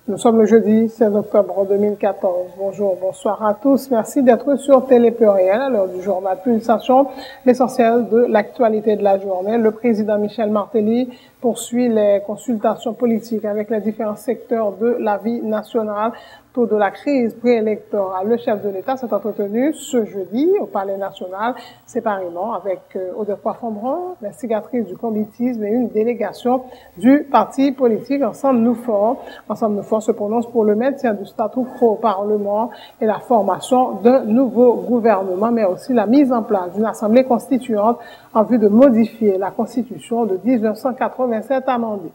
Nous sommes le jeudi 16 octobre 2014. Bonjour, bonsoir à tous. Merci d'être sur Télé Pluriel à l'heure du journal Pulsation, l'essentiel de l'actualité de la journée. Le président Michel Martelly poursuit les consultations politiques avec les différents secteurs de la vie nationale autour de la crise préélectorale. Le chef de l'État s'est entretenu ce jeudi au Palais national, séparément avec Odette Poifon-Brun, l'instigatrice du combitisme et une délégation du parti politique Ensemble Nous Forts. Ensemble Nous Forts se prononce pour le maintien du statu quo au Parlement et la formation d'un nouveau gouvernement, mais aussi la mise en place d'une assemblée constituante en vue de modifier la Constitution de 1987 amendée.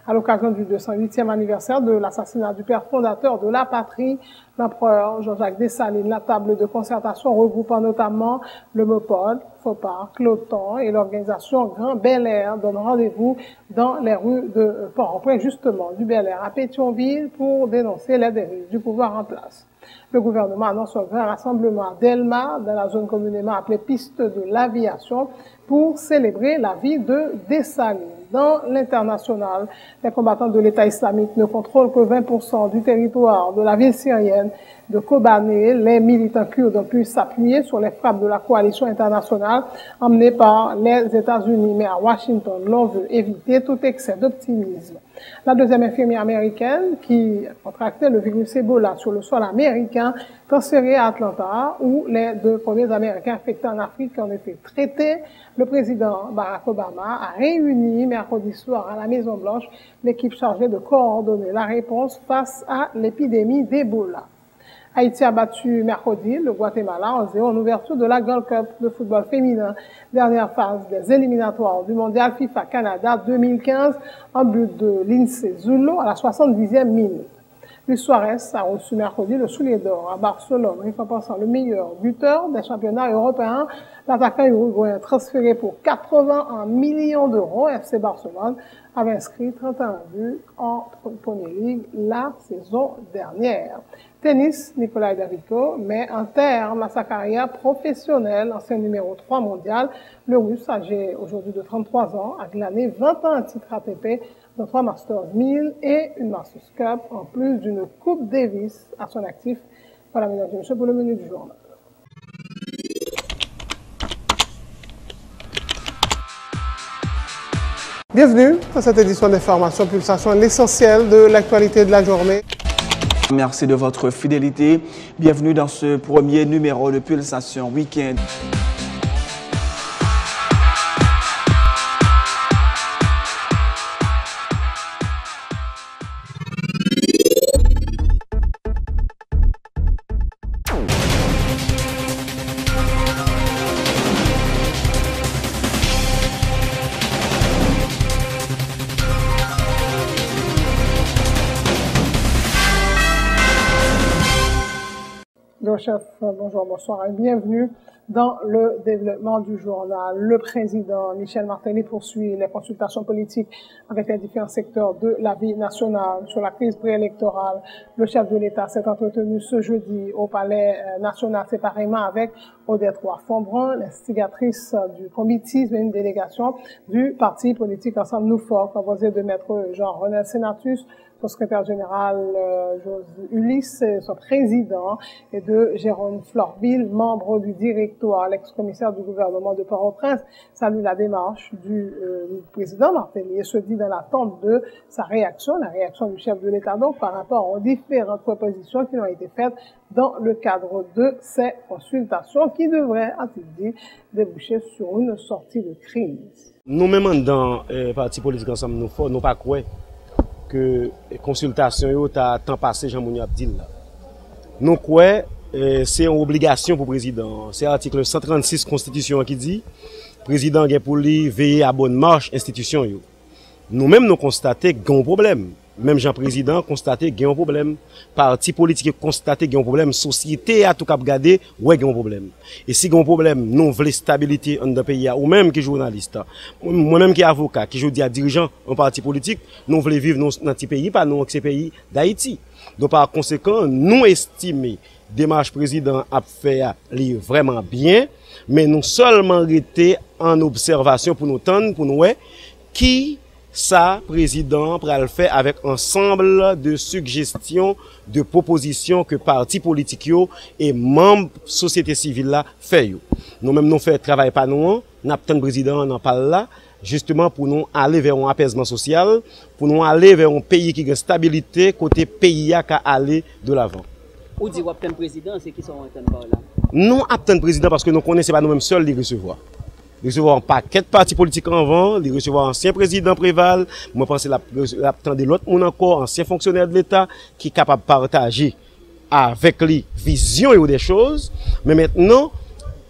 À l'occasion du 208e anniversaire de l'assassinat du père fondateur de la patrie, l'empereur Jean-Jacques Dessalines, la table de concertation regroupant notamment le MOPOD, FOPAR, Cloton et l'organisation Grand Bel Air donne rendez-vous dans les rues de Port-au-Prince, justement du Bel Air à Pétionville, pour dénoncer les dérives du pouvoir en place. Le gouvernement annonce un grand rassemblement à Delma, dans la zone communément appelée Piste de l'Aviation, pour célébrer la vie de Dessalines. Dans l'international, les combattants de l'État islamique ne contrôlent que 20% du territoire de la ville syrienne de Kobané. Les militants kurdes ont pu s'appuyer sur les frappes de la coalition internationale emmenée par les États-Unis. Mais à Washington, l'on veut éviter tout excès d'optimisme. La deuxième infirmière américaine qui contractait le virus Ebola sur le sol américain, transférée à Atlanta, où les deux premiers Américains infectés en Afrique ont été traités. Le président Barack Obama a réuni mercredi soir à la Maison-Blanche l'équipe chargée de coordonner la réponse face à l'épidémie d'Ebola. Haïti a battu mercredi le Guatemala en 0 en ouverture de la Gold Cup de football féminin, dernière phase des éliminatoires du mondial FIFA Canada 2015 en but de Lindsay Zulo à la 70e minute. Luis Suarez a reçu mercredi le soulier d'or à Barcelone, récompensant le meilleur buteur des championnats européens. L'attaquant uruguayen transféré pour 81 millions d'euros, FC Barcelone avait inscrit 31 buts en Premier League la saison dernière. Tennis, Nicolai Davicko met un terme à sa carrière professionnelle, ancien numéro 3 mondial. Le Russe, âgé aujourd'hui de 33 ans, a glané 21 titres ATP, dont 3 Masters 1000 et une Masters Cup, en plus d'une Coupe Davis à son actif. Voilà, mesdames et messieurs, pour le menu du journal. Bienvenue à cette édition d'Information Pulsation, l'essentiel de l'actualité de la journée. Merci de votre fidélité. Bienvenue dans ce premier numéro de Pulsation Week-end. Chef, bonjour, bonsoir et bienvenue dans le développement du journal. Le président Michel Martelly poursuit les consultations politiques avec les différents secteurs de la vie nationale sur la crise préélectorale. Le chef de l'État s'est entretenu ce jeudi au Palais national séparément avec Odette Poifon-Brun, l'instigatrice du combitisme et une délégation du parti politique Ensemble Nous Forts, composé de maître Jean-René Sénatus, son secrétaire général Ulysse, son président, et de Jérôme Florville, membre du directoire, l'ex-commissaire du gouvernement de Port-au-Prince, salue la démarche du président Martelly et se dit dans l'attente de sa réaction, la réaction du chef de l'État donc par rapport aux différentes propositions qui ont été faites dans le cadre de ces consultations qui devraient, a-t-il dit, déboucher sur une sortie de crise. Nous-mêmes dans le parti politique Ensemble Nous Forts, nous pas croire que consultation yo ta temps passé Jean Mouni Abdil là. Nous croyons c'est une obligation pour le président. C'est l'article 136 Constitution qui dit président gen pour lui veiller à bonne marche institution yo. Nous-mêmes nous constater qu'il y a un problème. Même Jean-Président constaté qu'il y a un problème. Parti politique constaté qu'il y a un problème. Société a tout cap regarder ouais qu'il y a un problème. Et si il y a un problème, nous voulons stabilité dans le pays ou même qui journaliste, moi-même qui avocat, qui je dis à dirigeant en parti politique, nous voulons vivre dans ce pays, pas dans ce pays d'Haïti. Donc par conséquent, nous estimons démarche président a fait vraiment bien, mais nous seulement rester en observation pour nous tendre, pour nous qui ça, président, pour le faire avec ensemble de suggestions, de propositions que partis politiques et membres société civile là fait. Nous-mêmes, nous faisons travail pas nous, nous avons président, on en parle là, justement pour nous aller vers un apaisement social, pour nous aller vers un pays qui a une stabilité, côté pays qui a aller de l'avant. Ou dit que le président, c'est qui sont en train là? Nous avons président parce que nous ne connaissons pas nous-mêmes seuls les recevoir. Les recevoir un paquet de partis politiques en vent, les recevoir ancien président Préval, moi pense l'attendre l'autre monde encore, ancien fonctionnaire de l'État, qui est capable de partager avec lui vision et des choses. Mais maintenant,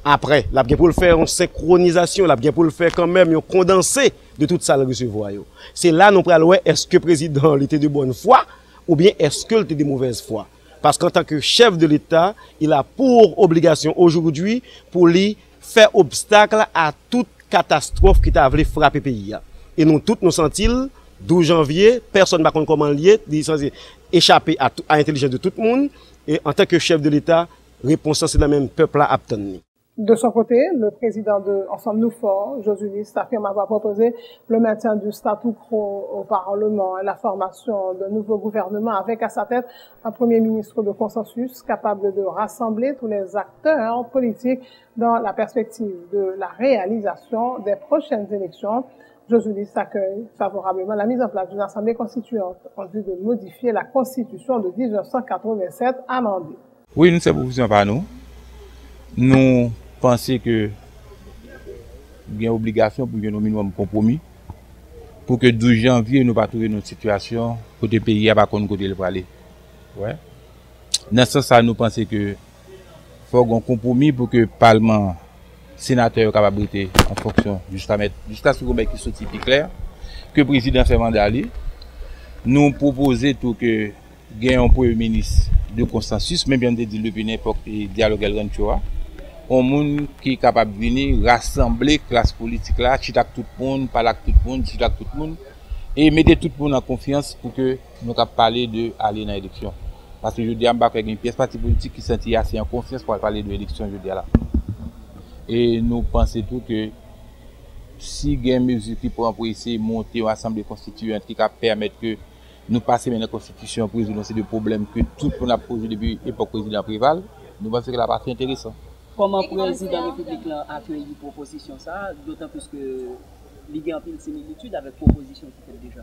après, la bien pour le faire en synchronisation, la bien pour le faire quand même, un condensé de tout ça le recevoir. C'est là nous prenons est-ce que le président était de bonne foi ou bien est-ce qu'il était de mauvaise foi. Parce qu'en tant que chef de l'État, il a pour obligation aujourd'hui pour lui faire obstacle à toute catastrophe qui t'a voulu frapper le pays. Et nous tous nous sentons, 12 janvier, personne ne va comprendre comment lier, échapper à l'intelligence de tout le monde. Et en tant que chef de l'État, réponse c'est le même peuple à obtenir. De son côté, le président de Ensemble Nous Forts, Josué List, affirme avoir proposé le maintien du statu quo au Parlement et la formation d'un nouveau gouvernement avec à sa tête un premier ministre de consensus capable de rassembler tous les acteurs politiques dans la perspective de la réalisation des prochaines élections. Josué List accueille favorablement la mise en place d'une assemblée constituante en vue de modifier la constitution de 1987 amendée. Oui, nous sommes proposition par nous. Nous pensons que il y a une obligation pour que nous minimum compromis pour que 12 janvier nous pas trouver notre situation côté pays à pas côté le aller. Ouais. Dans ce sens, nous pensons que faut un compromis pour que le Parlement sénateur capable en fonction jusqu'à ce que qui soit plus clair que le président fait mandat aller. Nous proposer tout que gagne un premier ministre de consensus, même bien dit depuis n'importe dialogue el un monde qui est capable de venir rassembler la classe politique là, chita tout le monde, parler avec tout le monde, chita tout le monde, et mettre tout le monde en confiance pour que nous puissions parler de aller dans l'élection. Parce que je dis, il y a une pièce parti politique qui sentit assez en confiance pour parler de l'élection, je dis là. Et nous pensons tout que si il y a une mesure qui pourra essayer de monter une assemblée constituante qui va permettre que nous passions dans la constitution pour résoudre ces deux problèmes que tout le monde a posé depuis l'époque président Préval, nous pensons que la partie est intéressante. Comment le président de la République a accueilli la proposition ça, d'autant plus que il y a une similitude avec la proposition qui fait déjà?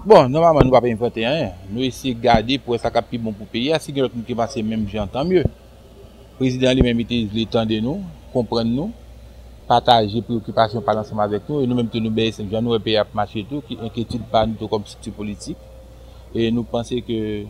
Bon, normalement, nous ne pouvons pas inventer rien. Nous essayons de garder pour ça qui est bon pour le pays. Si quelqu'un qui passe même gens, tant mieux. Le président lui-même était le temps de nous, comprendre nous, partager les préoccupations par l'ensemble avec nous, et nous-mêmes, nous baissons, nous, le pays a marché tout, qui inquiétude pas nous comme structure politique. Et nous pensons que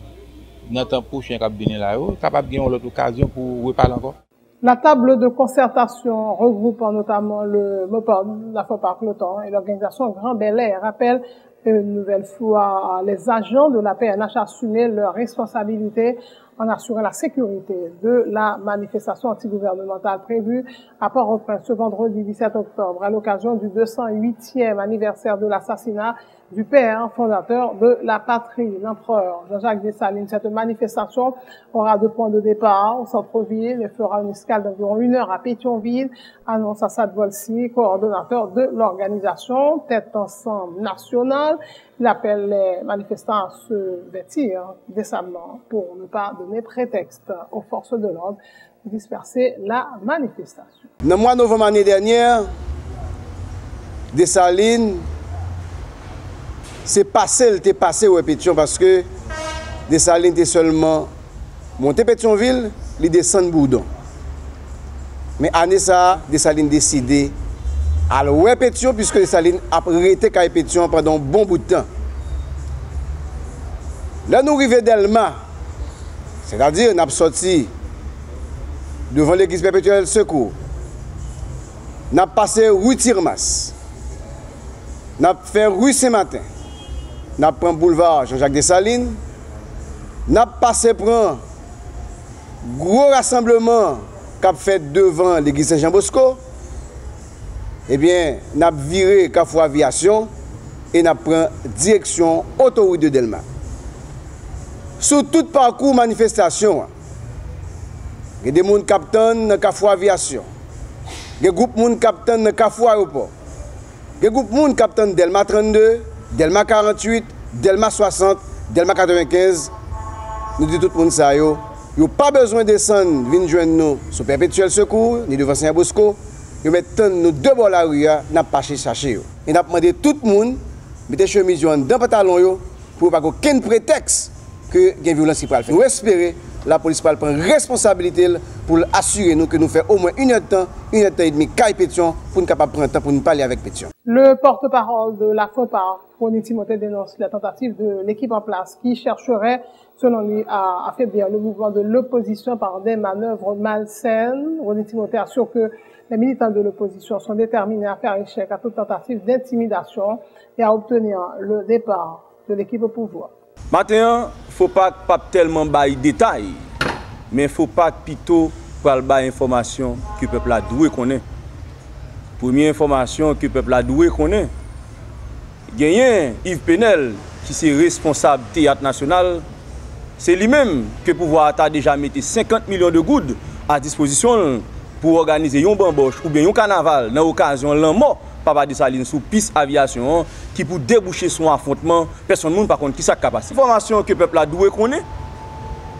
dans le temps prochain, nous sommes capables de gagner l'autre occasion pour reparler encore. La table de concertation regroupant notamment le MOPOM, la FOPAC, l'OTAN et l'organisation Grand Bel Air rappelle une nouvelle fois les agents de la PNH assumer leurs responsabilités en assurant la sécurité de la manifestation antigouvernementale prévue à Port-au-Prince ce vendredi 17 octobre à l'occasion du 208e anniversaire de l'assassinat du père fondateur de la patrie, l'empereur Jean-Jacques Dessalines. Cette manifestation aura 2 points de départ au centre-ville et fera une escale d'environ 1 heure à Pétionville, annonce Assad Volsi, coordonnateur de l'organisation Tête Ensemble nationale. Il appelle les manifestants à se vêtir décemment pour ne pas donner prétexte aux forces de l'ordre de disperser la manifestation. Dans le mois de novembre l'année dernière, Dessalines c'est passé au Pétion parce que Dessalines était seulement monté Pétionville, il descend Bourdon. Mais année ça, Dessalines décidé à l'ouest Pétion puisque Dessalines a arrêté qu'à Pétion pendant un bon bout de temps. Là nous arrivons d'Elma, c'est-à-dire nous avons sorti devant l'église perpétuelle secours. Nous avons passé rue Tirmas. Nous avons fait rue Saint-Martin. Nous avons pris boulevard Jean-Jacques Dessalines. Nous avons passé pour un gros rassemblement qu'a fait devant l'église Saint-Jean-Bosco. Eh bien, nous avons viré Carrefour Aviation et nous avons pris direction autoroute de Delma. Sur tout parcours manifestation, il y a des gens qui captent dans Carrefour Aviation. Il y a des groupes qui captent dans Carrefour Aéroport. Il y a des groupes qui captent dans Delma 32. Delma 48, Delma 60, Delma 95, nous disons tout le monde ça, yo pas besoin de descendre, venir joindre nous sur Perpétuel Secours, ni devant Saint-Bosco. Yo mettons nous deux bords la rue, n'a pas cherché. Et n'a demandé tout le monde, mettez chemise dans pantalon yo, pour pas aucun prétexte que il y a violence qui peut le faire. Nous espérons la police prend responsabilité pour assurer nous que nous faisons au moins une heure de temps et demie caille Pétion pour nous capable prendre temps pour nous parler avec Pétion. Le porte-parole de la FOPA, Rony Timothée, dénonce la tentative de l'équipe en place qui chercherait, selon lui, à affaiblir le mouvement de l'opposition par des manœuvres malsaines. Rony Timothée assure que les militants de l'opposition sont déterminés à faire échec à toute tentative d'intimidation et à obtenir le départ de l'équipe au pouvoir. Maintenant, il ne faut pas tellement bailler détails, mais il ne faut pas plutôt bailler information que le peuple a doué connaît. Première information que le peuple a doué connaît. Il y a Yves Penel qui est responsable du théâtre national. C'est lui-même que le pouvoir a déjà mis 50 millions de gouttes à disposition pour organiser un bamboche ou bien un carnaval dans l'occasion de la mort Papa Dessalines sous piste aviation qui pour déboucher son affrontement, personne ne par contre qui sa capacité. Information que le peuple a doué connaît.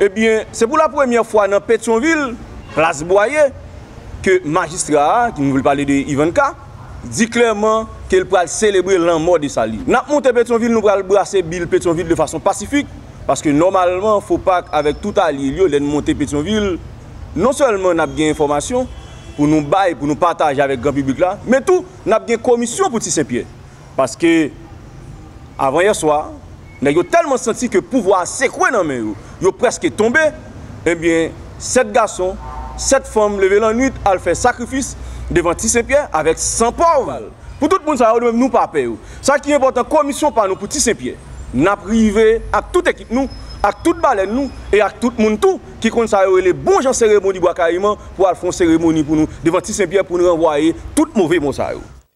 Eh bien, c'est pour la première fois dans Pétionville, place Boyer, que magistrat, qui nous veut parler de Ivanka, dit clairement qu'il peut célébrer la mort de Dessalines. Nous avons monté Pétionville, nous allons brasser Bill Pétionville de façon pacifique, parce que normalement, il ne faut pas avec tout allié, de monter Pétionville, non seulement nous avons des informations, pour nous bailler, pour nous partager avec le grand public là, mais tout, nous avons une commission pour Saint-Pierre. Parce que, avant hier soir, nous avons tellement senti que le pouvoir secoué dans les mains, il est presque tombé. Eh bien, 7 garçons, 7 femmes levées la nuit, elles fait sacrifice devant Saint-Pierre avec 100 pauvres. Pour tout le monde, ça nous pas payer. Ça qui est important, commission par nous pour Saint-Pierre. Nous avons privé à toute équipe nous, à toute baleine nous et à tout le monde tout qui compte ça les bons gens cérémonie bois carrément pour faire une cérémonie pour nous devant Saint-Pierre pour nous renvoyer tout mauvais mot ça.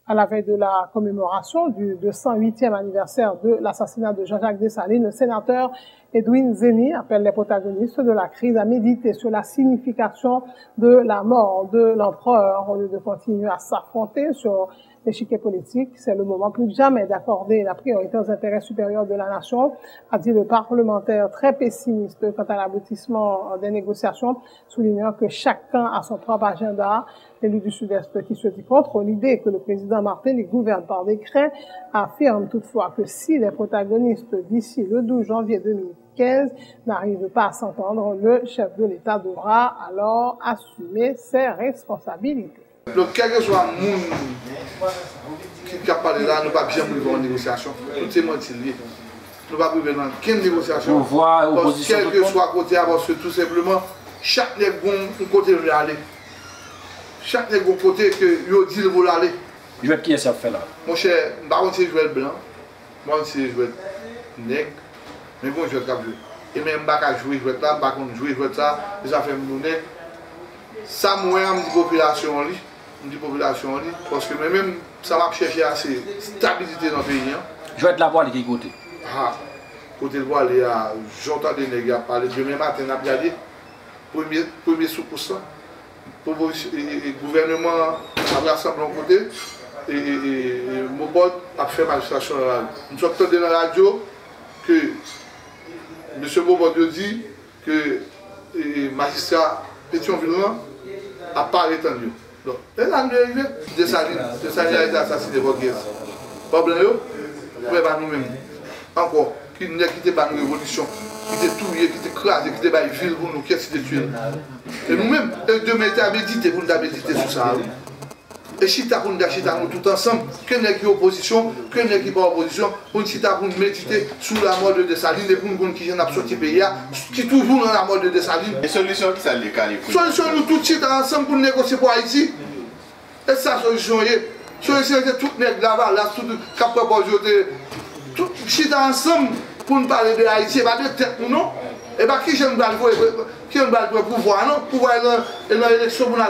À la veille de la commémoration du 208e anniversaire de l'assassinat de Jean-Jacques Dessalines, le sénateur Edwin Zeni appelle les protagonistes de la crise à méditer sur la signification de la mort de l'empereur au lieu de continuer à s'affronter sur l'échiquier politique. C'est le moment plus que jamais d'accorder la priorité aux intérêts supérieurs de la nation, a dit le parlementaire très pessimiste quant à l'aboutissement des négociations, soulignant que chacun a son propre agenda. L'élu du Sud-Est qui se dit contre l'idée que le président Martelly gouverne par décret affirme toutefois que si les protagonistes d'ici le 12 janvier 2015 n'arrivent pas à s'entendre, le chef de l'État devra alors assumer ses responsabilités. Donc, quel que soit le monde qui a parlé là, nous ne pouvons pas bien arriver en négociation. Tout c'est menti. Nous ne pouvons pas arriver dans quelle négociation. Quel que soit côté, parce que tout simplement, chaque côté veut aller. Chaque côté que vous dit vous aller. Je vais qui est ça fait là? Mon cher, par contre, c'est jouer blanc, moi c'est jouer nègre, mais bon, je vais jouer. Et même pas jouer là, par contre, jouer ça, ça fait mon nègre. Ça, moi, je dis population, parce que même ça va chercher assez stabilité dans le pays. Je vais être là pour aller de quel côté? Ah, côté de voir, j'entends des nègres parler. Demain matin, on a regardé, premier sous-poussant. Le gouvernement a rassemblé un côté et mon pote a fait magistration dans la radio. Nous sommes entendus dans la radio que M. Bobot dit que le magistrat Pétionville n'a pas rétendu. Donc, elle a arrivé. Dessalines a été assassiné par guerre. Problème, nous pas nous-mêmes. Encore, qui n'était pas une révolution, qui était touillé, qui était crasé, qui était pas une ville pour nous, qui était tué. Et nous-mêmes, demain, nous avons médité pour nous méditer sur ça. Et si nous avons tout ensemble, que nous qui opposition, que nous qui pas opposition, pour nous méditer sur la mort de Dessalines et pour nous qui ont sorti pays, qui toujours dans la mort de Dessalines. Et solution qui ça les calme? Solution nous tout de suite ensemble pour négocier pour Haïti. Et ça, solution est. Solution c'est tout nègre là-bas, là, tout cap tout si ensemble pour nous parler de Haïti, pas de tête pour nous. Et bien qui j'aime bien le pouvoir, non? Pouvoir dans l'élection pour nous.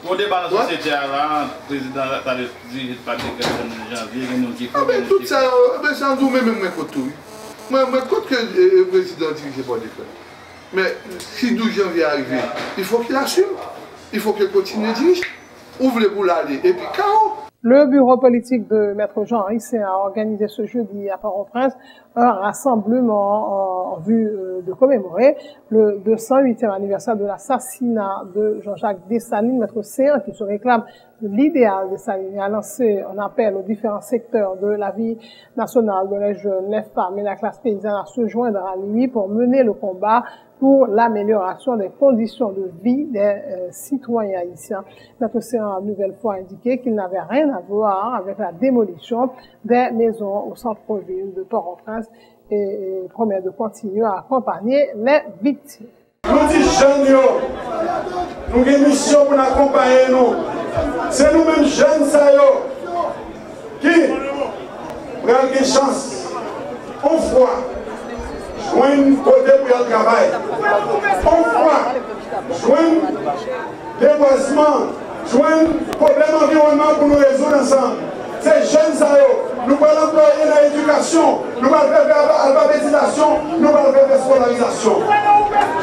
Pour débat dans la société, le président a dit pas de janvier, nous dit que. Tout ça, c'est nous même tout. Moi, je que le président dit que c'est pas décret. Mais si 12 janvier arrive, il faut qu'il assume. Il faut qu'il continue à diriger. Ouvrez pour l'aller et puis chaos. Le bureau politique de Maître Jean Haïtien a organisé ce jeudi à Port-au-Prince un rassemblement en vue de commémorer le 208e anniversaire de l'assassinat de Jean-Jacques Dessalines. Maître Séan, qui se réclame de l'idéal Dessalines, a lancé un appel aux différents secteurs de la vie nationale, de les jeunes, les femmes et la classe paysanne à se joindre à lui pour mener le combat pour l'amélioration des conditions de vie des citoyens haïtiens. Maître Séan a une nouvelle fois indiqué qu'il n'avait rien à voir avec la démolition des maisons au centre-ville de Port-au-Prince et promet de continuer à accompagner les victimes. Nous disons jeunes, nous avons une mission pour nous accompagner. C'est nous-mêmes jeunes qui avons une chance, on voit. Joindre côté pour le travail. On voit, joindre déboisement, joindre problème environnement pour nous résoudre ensemble. Ces jeunes, nous allons employer dans l'éducation, nous allons faire l'alphabétisation, nous allons faire la scolarisation.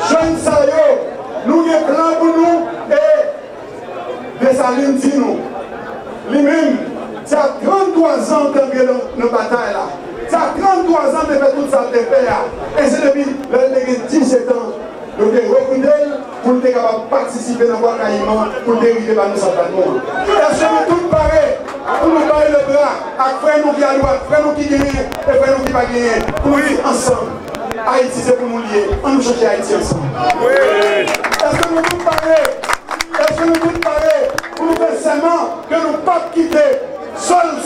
Jeunes, nous avons un plan pour nous et Dessalines dit nous. Lui-même, ça a 33 ans d'entrer dans la bataille là. Ça a 33 ans de faire tout ça de faire. Et c'est depuis 17 ans nous avons recruté pour être capable de participer dans le caïman pour dériver par nous certainement. Est-ce que nous tous pareils pour nous barrer le bras, après nous qui à droite, après nous qui gagnent et après nous qui ne pas gagner, pour nous vivre ensemble. Haïti c'est pour nous lier, on nous cherche Haïti ensemble. Est-ce que nous tous pareils? Est-ce que nous tous pareils pour nous faire seulement que nous ne pas quitter sol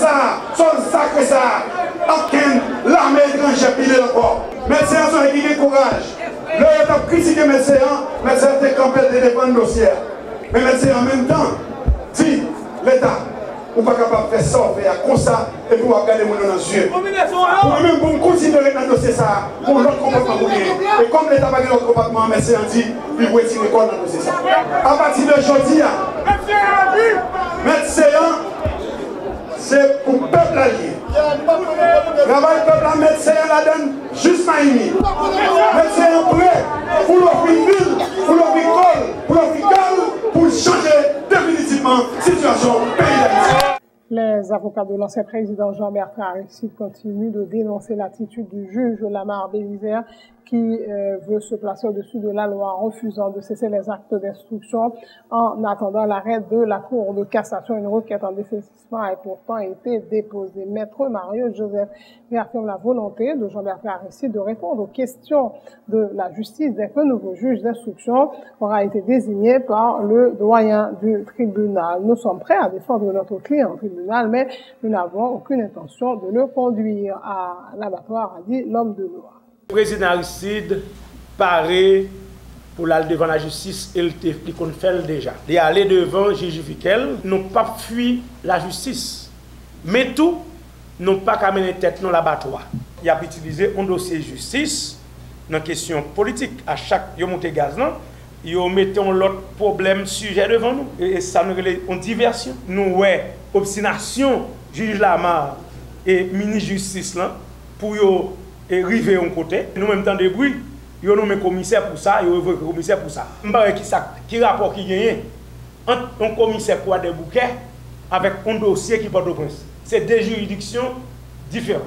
sacré ça, aucun l'armée étrangère pile encore. Médecins ont eu courage. Leur a critiqué les médecins, médecins étaient campés de défendre le dossier. Mais les médecins en même temps, si l'État n'est pas capable de faire ça, faire comme ça, et pour regarder mon dans les yeux. Pour nous-mêmes, pour nous considérer dans le dossier ça, pour notre comportement. Et comme l'État n'a pas notre comportement, les médecins ont dit, il faut retirer l'école dans le dossier ça. À partir d'aujourd'hui, médecins, c'est pour le peuple allié. Travail peuple à médecin la donne juste Maïmi. Médecin prêt pour l'offrir ville, pour l'offrir école, pour l'offrir gare, pour changer définitivement la situation du pays d'Haïti. Les avocats de l'ancien président Jean-Bertrand Aristide continuent de dénoncer l'attitude du juge Lamar Bélisaire qui veut se placer au-dessus de la loi en refusant de cesser les actes d'instruction en attendant l'arrêt de la Cour de cassation. Une requête en dessaisissement a pourtant été déposée. Maître Mario Joseph réaffirme la volonté de Jean-Bertrand Aristide de répondre aux questions de la justice dès qu'un nouveau juge d'instruction aura été désigné par le doyen du tribunal. Nous sommes prêts à défendre notre client au tribunal, mais nous n'avons aucune intention de le conduire à l'abattoir, a dit l'homme de loi. Le président Aristide paraît pour aller devant la justice et il qu'on fait déjà. Il est allé devant juge Vikel, n'ont pas fui la justice. Mais tout, n'ont pas qu'à mener tête dans l'abattoir. Il a utilisé un dossier justice dans question politique. À chaque monté gaz, ils mettent l'autre problème, sujet devant nous. Et ça nous relève en diversion. Nous, ouais, obstination, juge Lamar et ministre justice là, pour et arriver à un côté, nous même temps de bruit, ils ont nommé commissaire pour ça, ils ont évoqué commissaire pour ça. Je ne sais pas qui rapport qui gagne entre un commissaire pour des bouquets avec un dossier qui porte au prince. C'est deux juridictions différentes.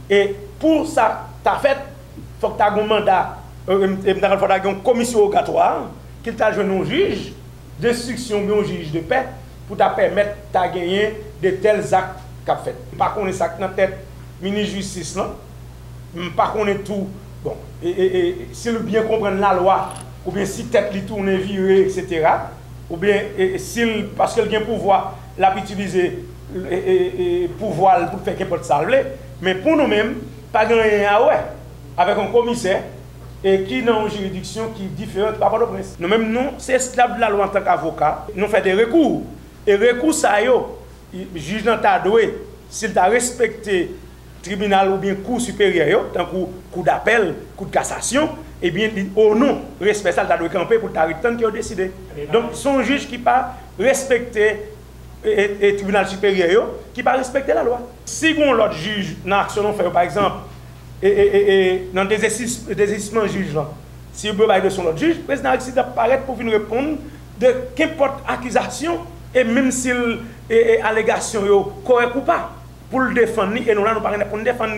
Et pour ça, tu as fait, il faut que tu aies un mandat, il faut que tu aies une commission rogatoire, qu'il t'a joué un juge d'instruction ou un juge de paix pour te permettre de gagner de tels actes qu'a fait. Par contre, ça dans la tête, ministre de la Justice, par contre, tout, bon, et s'il bien comprendre la loi, ou bien si tête lui tourne, virée, etc., ou bien s'il, parce qu'il a un pouvoir, l'a utilisé pouvoir pour faire qu'importe ça, mais pour nous-mêmes, pas gagner avec un commissaire et qui dans une juridiction qui est différente par rapport au prince. Nous-mêmes, nous, c'est esclave de la loi en tant qu'avocat, nous faisons des recours. Et recours, ça, le juge dans ta doué, s'il t'a respecté tribunal ou bien cour supérieur, tant que cour d'appel, cour de cassation, et bien au nom respect ça, tu dois camper pour t'arrêter qui a décidé. Donc son juge qui pas respecté et tribunal supérieur qui pas respecter la loi. Si on l'autre juge dans l'action fait par exemple dans des exercices juge là, si vous parlez de son autre juge, le président Aristide apparaît pour venir répondre de qu'importe accusation et même si l'allégation est correcte ou pas, pour le défendre, et nous là, nous parlons pour le défendre.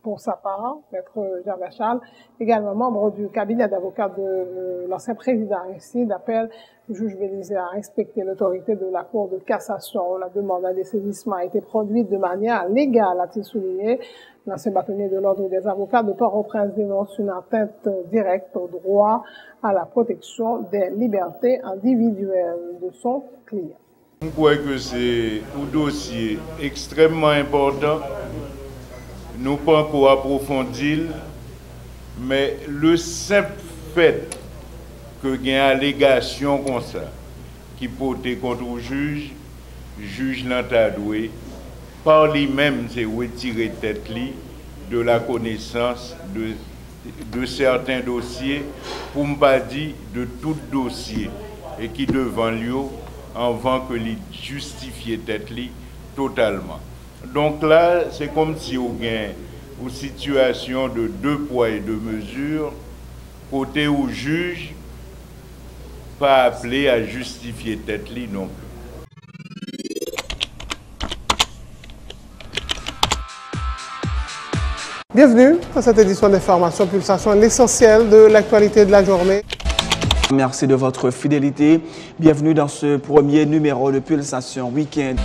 Pour sa part, Maître Gervais Charles, également membre du cabinet d'avocats de l'ancien président Aristide, appelle le juge Bélizé à respecter l'autorité de la Cour de cassation. La demande à dessaisissement a été produite de manière légale, a-t-il souligné. L'ancien bâtonnier de l'Ordre des avocats de Port-au-Prince dénonce une atteinte directe au droit à la protection des libertés individuelles de son client. Je crois que c'est un dossier extrêmement important. Nous pas encore approfondir, mais le simple fait que il y a une allégation comme ça qui porte contre le juge l'a doué, par lui-même c'est retirer tête de la connaissance de certains dossiers, pour ne pas dire de tout dossier, et qui devant lui avant que lui justifier tête totalement. Donc là, c'est comme si on gagne une situation de 2 poids et 2 mesures, côté où juge pas appelé à justifier tête non plus. Bienvenue dans cette édition d'Information Pulsation, l'essentiel de l'actualité de la journée. Merci de votre fidélité. Bienvenue dans ce premier numéro de Pulsation Week-end.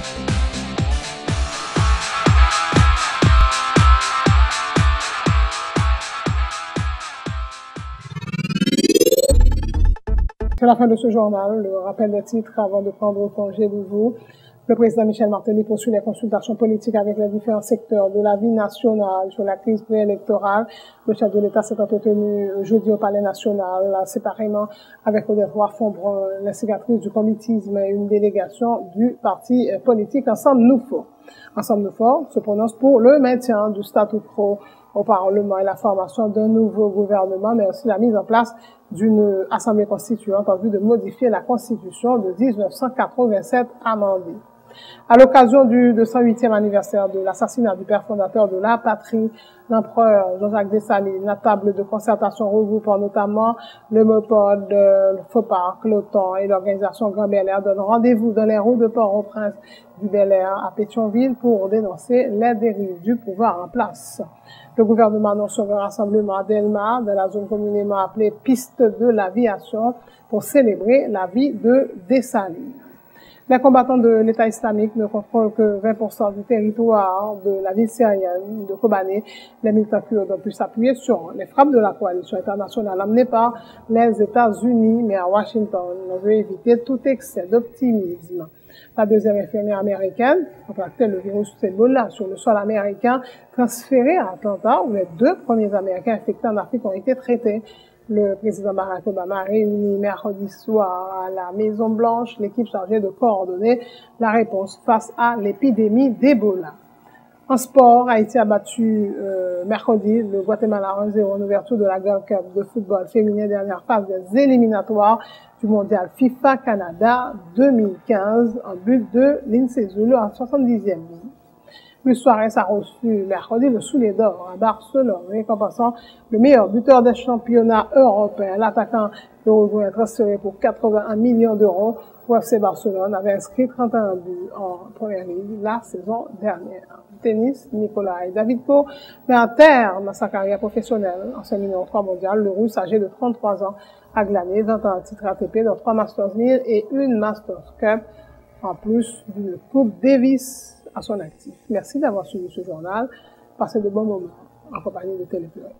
C'est la fin de ce journal. Le rappel des titres avant de prendre congé de vous. Le président Michel Martelly poursuit les consultations politiques avec les différents secteurs de la vie nationale sur la crise préélectorale. Le chef de l'État s'est entretenu jeudi au Palais national, séparément avec Odette Fonbrun, l'instigatrice du comitisme et une délégation du parti politique Ensemble Nous Fort. Ensemble Nous Fort se prononce pour le maintien du statu quo au Parlement et la formation d'un nouveau gouvernement, mais aussi la mise en place d'une assemblée constituante en vue de modifier la Constitution de 1987 amendée. À l'occasion du 208e anniversaire de l'assassinat du père fondateur de la patrie, l'empereur Jean-Jacques Dessalines, la table de concertation regroupant notamment le MOPOD, le FOPARC, l'OTAN et l'organisation Grand Bel Air donne rendez-vous dans les rues de Port-au-Prince du Bel Air à Pétionville pour dénoncer les dérives du pouvoir en place. Le gouvernement annonce un rassemblement à Delmar, dans la zone communément appelée Piste de l'Aviation, pour célébrer la vie de Dessalines. Les combattants de l'État islamique ne contrôlent que 20% du territoire de la ville syrienne de Kobané. Les militants kurdes ont pu s'appuyer sur les frappes de la coalition internationale amenées par les États-Unis, mais à Washington, on veut éviter tout excès d'optimisme. La deuxième infirmière américaine contractait le virus Ebola sur le sol américain, transféré à Atlanta, où les 2 premiers Américains infectés en Afrique ont été traités. Le président Barack Obama a réuni mercredi soir à la Maison-Blanche l'équipe chargée de coordonner la réponse face à l'épidémie d'Ebola. En sport, Haïti a battu mercredi le Guatemala 1-0 en ouverture de la Gold Cup de football féminin, dernière phase des éliminatoires du mondial FIFA Canada 2015 en but de Lindsay Zulu en 70e minute. Luis Suarez a reçu mercredi le Soulier d'Or à Barcelone, récompensant le meilleur buteur des championnats européens. L'attaquant uruguayen transféré pour 81 millions d'euros au FC Barcelone avait inscrit 31 buts en première ligue la saison dernière. Tennis, Nicolas Davidko met un terme à sa carrière professionnelle. Ancien numéro 3 mondial, le Russe âgé de 33 ans a glané 21 titres ATP dans 3 Masters 1000 et une Masters Cup, en plus d'une Coupe Davis à son actif. Merci d'avoir suivi ce journal. Passez de bons moments en compagnie de Télé Pluriel.